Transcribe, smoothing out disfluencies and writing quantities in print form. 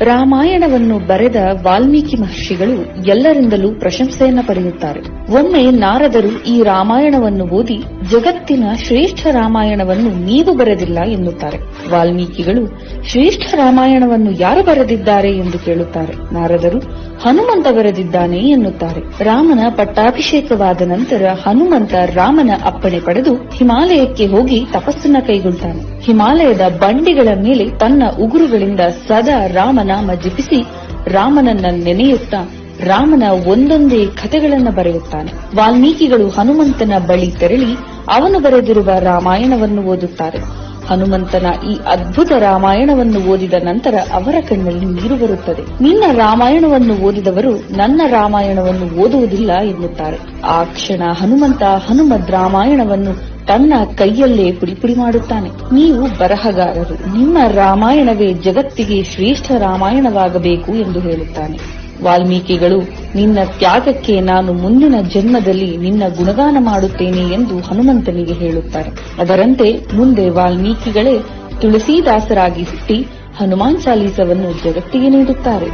ರಾಮಾಯಣವನ್ನು ಬರೆದ ವಾಲ್ಮೀಕಿ ಮಹರ್ಷಿಗಳು ಎಲ್ಲರಿಂದಲೂ ಪ್ರಶಂಸೆಯನ್ನ ಪಡೆಯುತ್ತಾರೆ. ಒಮ್ಮೆ ನಾರದರು ಈ ರಾಮಾಯಣವನ್ನು ಓದಿ ಜಗತ್ತಿನ ಶ್ರೇಷ್ಠ ರಾಮಾಯಣವನ್ನು ನೀವು ಬರೆದಿಲ್ಲ ಎನ್ನುತ್ತಾರೆ. ವಾಲ್ಮೀಕಿಗಳು ಶ್ರೇಷ್ಠ ರಾಮಾಯಣವನ್ನು ಯಾರು ಬರೆದಿದ್ದಾರೆ ಎಂದು ಕೇಳುತ್ತಾರೆ. ನಾರದರು ಹನುಮಂತ ಬರೆದಿದ್ದಾನೆ ಎನ್ನುತ್ತಾರೆ. ರಾಮನ ಪಟ್ಟಾಭಿಷೇಕವಾದ ನಂತರ ಹನುಮಂತ ರಾಮನ ಅಪ್ಪಣೆ ಪಡೆದು ಹಿಮಾಲಯಕ್ಕೆ ಹೋಗಿ ತಪಸ್ಸನ್ನ ಕೈಗೊಳ್ತಾನೆ. ಹಿಮಾಲಯದ ಬಂಡಿಗಳ ಮೇಲೆ ತನ್ನ ಉಗುರುಗಳಿಂದ ಸದಾ ರಾಮನಾಮ ಜಪಿಸಿ ರಾಮನನ್ನ ನೆನೆಯುತ್ತಾ ರಾಮನ ಒಂದೊಂದೇ ಕಥೆಗಳನ್ನು ಬರೆಯುತ್ತಾನೆ. ವಾಲ್ಮೀಕಿಗಳು ಹನುಮಂತನ ಬಳಿ ತೆರಳಿ ಅವನು ಬರೆದಿರುವ ರಾಮಾಯಣವನ್ನು ಓದುತ್ತಾರೆ. ಹನುಮಂತನ ಈ ಅದ್ಭುತ ರಾಮಾಯಣವನ್ನು ಓದಿದ ನಂತರ ಅವರ ಕಣ್ಣಲ್ಲಿ ನೀರು ಬರುತ್ತದೆ. ನಿನ್ನ ರಾಮಾಯಣವನ್ನು ಓದಿದವರು ನನ್ನ ರಾಮಾಯಣವನ್ನು ಓದುವುದಿಲ್ಲ ಎನ್ನುತ್ತಾರೆ. ಆ ಕ್ಷಣ ಹನುಮಂತ ಹನುಮದ್ ರಾಮಾಯಣವನ್ನು ತನ್ನ ಕೈಯಲ್ಲೇ ಪುಡಿಪುಡಿ ಮಾಡುತ್ತಾನೆ. ನೀವು ಬರಹಗಾರರು, ನಿಮ್ಮ ರಾಮಾಯಣವೇ ಜಗತ್ತಿಗೆ ಶ್ರೇಷ್ಠ ರಾಮಾಯಣವಾಗಬೇಕು ಎಂದು ಹೇಳುತ್ತಾನೆ. ವಾಲ್ಮೀಕಿಗಳು ನಿನ್ನ ತ್ಯಾಗಕ್ಕೆ ನಾನು ಮುಂದಿನ ಜನ್ಮದಲ್ಲಿ ನಿನ್ನ ಗುಣಗಾನ ಮಾಡುತ್ತೇನೆ ಎಂದು ಹನುಮಂತನಿಗೆ ಹೇಳುತ್ತಾರೆ. ಅದರಂತೆ ಮುಂದೆ ವಾಲ್ಮೀಕಿಗಳೇ ತುಳಸೀದಾಸರಾಗಿ ಹುಟ್ಟಿ ಹನುಮಾನ್ ಚಾಲೀಸವನ್ನು ಜಗತ್ತಿಗೆ ನೀಡುತ್ತಾರೆ.